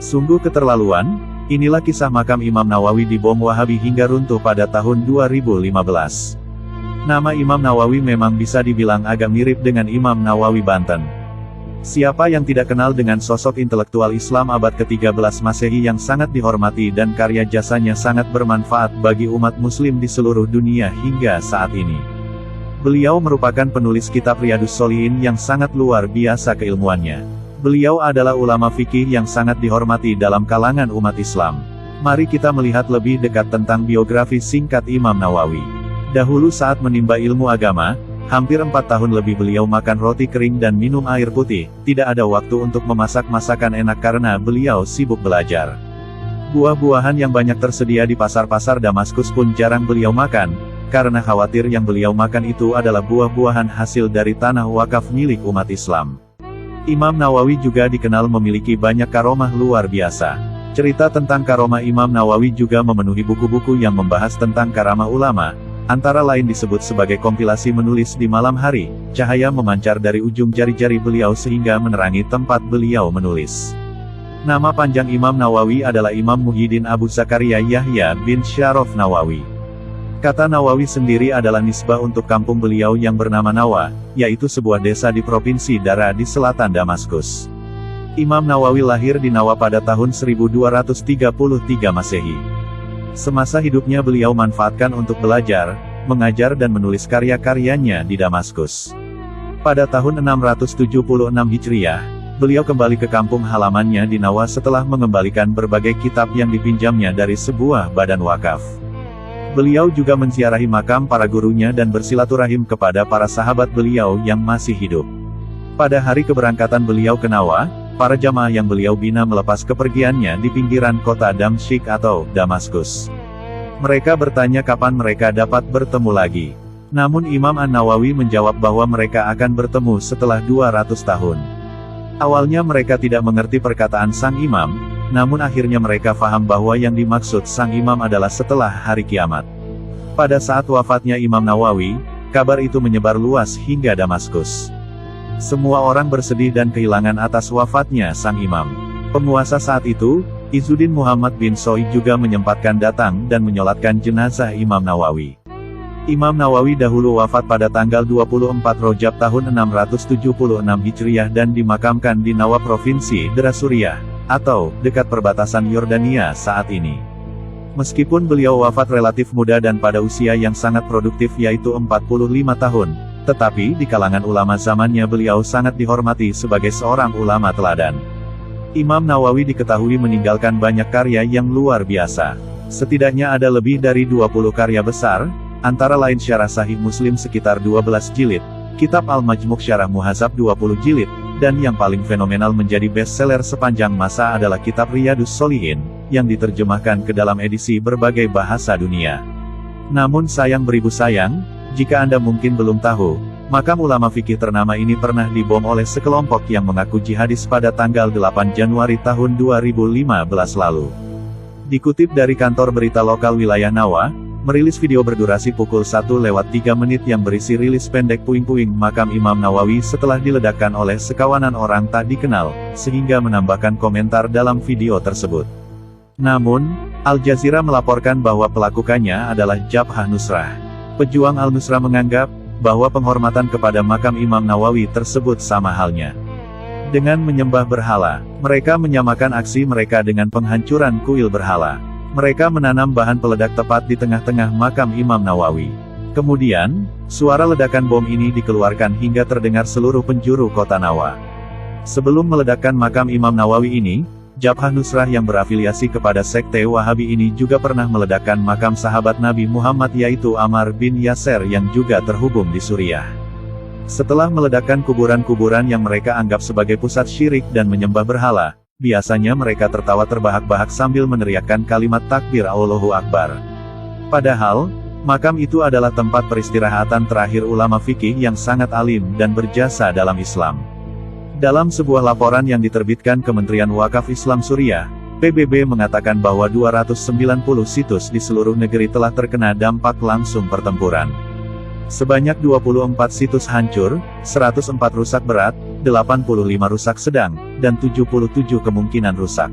Sungguh keterlaluan, inilah kisah makam Imam Nawawi dibom Wahabi hingga runtuh pada tahun 2015. Nama Imam Nawawi memang bisa dibilang agak mirip dengan Imam Nawawi Banten. Siapa yang tidak kenal dengan sosok intelektual Islam abad ke-13 Masehi yang sangat dihormati dan karya jasanya sangat bermanfaat bagi umat muslim di seluruh dunia hingga saat ini. Beliau merupakan penulis kitab Riyadhus Shalihin yang sangat luar biasa keilmuannya. Beliau adalah ulama fikih yang sangat dihormati dalam kalangan umat Islam. Mari kita melihat lebih dekat tentang biografi singkat Imam Nawawi. Dahulu saat menimba ilmu agama, hampir 4 tahun lebih beliau makan roti kering dan minum air putih, tidak ada waktu untuk memasak masakan enak karena beliau sibuk belajar. Buah-buahan yang banyak tersedia di pasar-pasar Damaskus pun jarang beliau makan, karena khawatir yang beliau makan itu adalah buah-buahan hasil dari tanah wakaf milik umat Islam. Imam Nawawi juga dikenal memiliki banyak karomah luar biasa. Cerita tentang karomah Imam Nawawi juga memenuhi buku-buku yang membahas tentang karamah ulama. Antara lain disebut sebagai kompilasi menulis di malam hari, cahaya memancar dari ujung jari-jari beliau sehingga menerangi tempat beliau menulis. Nama panjang Imam Nawawi adalah Imam Muhyiddin Abu Zakaria Yahya bin Syaraf Nawawi. Kata Nawawi sendiri adalah nisbah untuk kampung beliau yang bernama Nawa, yaitu sebuah desa di Provinsi Dara di selatan Damaskus. Imam Nawawi lahir di Nawa pada tahun 1233 Masehi. Semasa hidupnya beliau manfaatkan untuk belajar, mengajar dan menulis karya-karyanya di Damaskus. Pada tahun 676 Hijriah, beliau kembali ke kampung halamannya di Nawa setelah mengembalikan berbagai kitab yang dipinjamnya dari sebuah badan wakaf. Beliau juga menziarahi makam para gurunya dan bersilaturahim kepada para sahabat beliau yang masih hidup. Pada hari keberangkatan beliau ke Nawa, para jamaah yang beliau bina melepas kepergiannya di pinggiran kota Damsyik atau Damaskus. Mereka bertanya kapan mereka dapat bertemu lagi. Namun Imam An-Nawawi menjawab bahwa mereka akan bertemu setelah 200 tahun. Awalnya mereka tidak mengerti perkataan sang imam, namun akhirnya mereka faham bahwa yang dimaksud sang imam adalah setelah hari kiamat. Pada saat wafatnya Imam Nawawi, kabar itu menyebar luas hingga Damaskus. Semua orang bersedih dan kehilangan atas wafatnya sang imam. Penguasa saat itu, Izzuddin Muhammad bin Soid juga menyempatkan datang dan menyolatkan jenazah Imam Nawawi. Imam Nawawi dahulu wafat pada tanggal 24 Rajab tahun 676 Hijriah dan dimakamkan di Nawa Provinsi Dera Suriah, atau dekat perbatasan Yordania saat ini. Meskipun beliau wafat relatif muda dan pada usia yang sangat produktif yaitu 45 tahun, tetapi di kalangan ulama zamannya beliau sangat dihormati sebagai seorang ulama teladan. Imam Nawawi diketahui meninggalkan banyak karya yang luar biasa. Setidaknya ada lebih dari 20 karya besar, antara lain Syarah Sahih Muslim sekitar 12 jilid, Kitab Al-Majmu' Syarah Muhadzab 20 jilid, dan yang paling fenomenal menjadi bestseller sepanjang masa adalah Kitab Riyadhus Shalihin, yang diterjemahkan ke dalam edisi berbagai bahasa dunia. Namun sayang beribu sayang, jika Anda mungkin belum tahu, makam ulama fikih ternama ini pernah dibom oleh sekelompok yang mengaku jihadis pada tanggal 8 Januari tahun 2015 lalu. Dikutip dari kantor berita lokal wilayah Nawa, merilis video berdurasi pukul 1:03 yang berisi rilis pendek puing-puing makam Imam Nawawi setelah diledakkan oleh sekawanan orang tak dikenal, sehingga menambahkan komentar dalam video tersebut. Namun, Al Jazeera melaporkan bahwa pelakukannya adalah Jabhah Nusrah. Pejuang Al-Nusra menganggap bahwa penghormatan kepada makam Imam Nawawi tersebut sama halnya dengan menyembah berhala. Mereka menyamakan aksi mereka dengan penghancuran kuil berhala. Mereka menanam bahan peledak tepat di tengah-tengah makam Imam Nawawi. Kemudian, suara ledakan bom ini dikeluarkan hingga terdengar seluruh penjuru kota Nawa. Sebelum meledakkan makam Imam Nawawi ini, Jabhah Nusrah yang berafiliasi kepada sekte Wahabi ini juga pernah meledakkan makam sahabat Nabi Muhammad yaitu Ammar bin Yasir yang juga terhubung di Suriah. Setelah meledakkan kuburan-kuburan yang mereka anggap sebagai pusat syirik dan menyembah berhala, biasanya mereka tertawa terbahak-bahak sambil meneriakkan kalimat takbir Allahu Akbar. Padahal, makam itu adalah tempat peristirahatan terakhir ulama fikih yang sangat alim dan berjasa dalam Islam. Dalam sebuah laporan yang diterbitkan Kementerian Wakaf Islam Suriah, PBB mengatakan bahwa 290 situs di seluruh negeri telah terkena dampak langsung pertempuran. Sebanyak 24 situs hancur, 104 rusak berat, 85 rusak sedang, dan 77 kemungkinan rusak.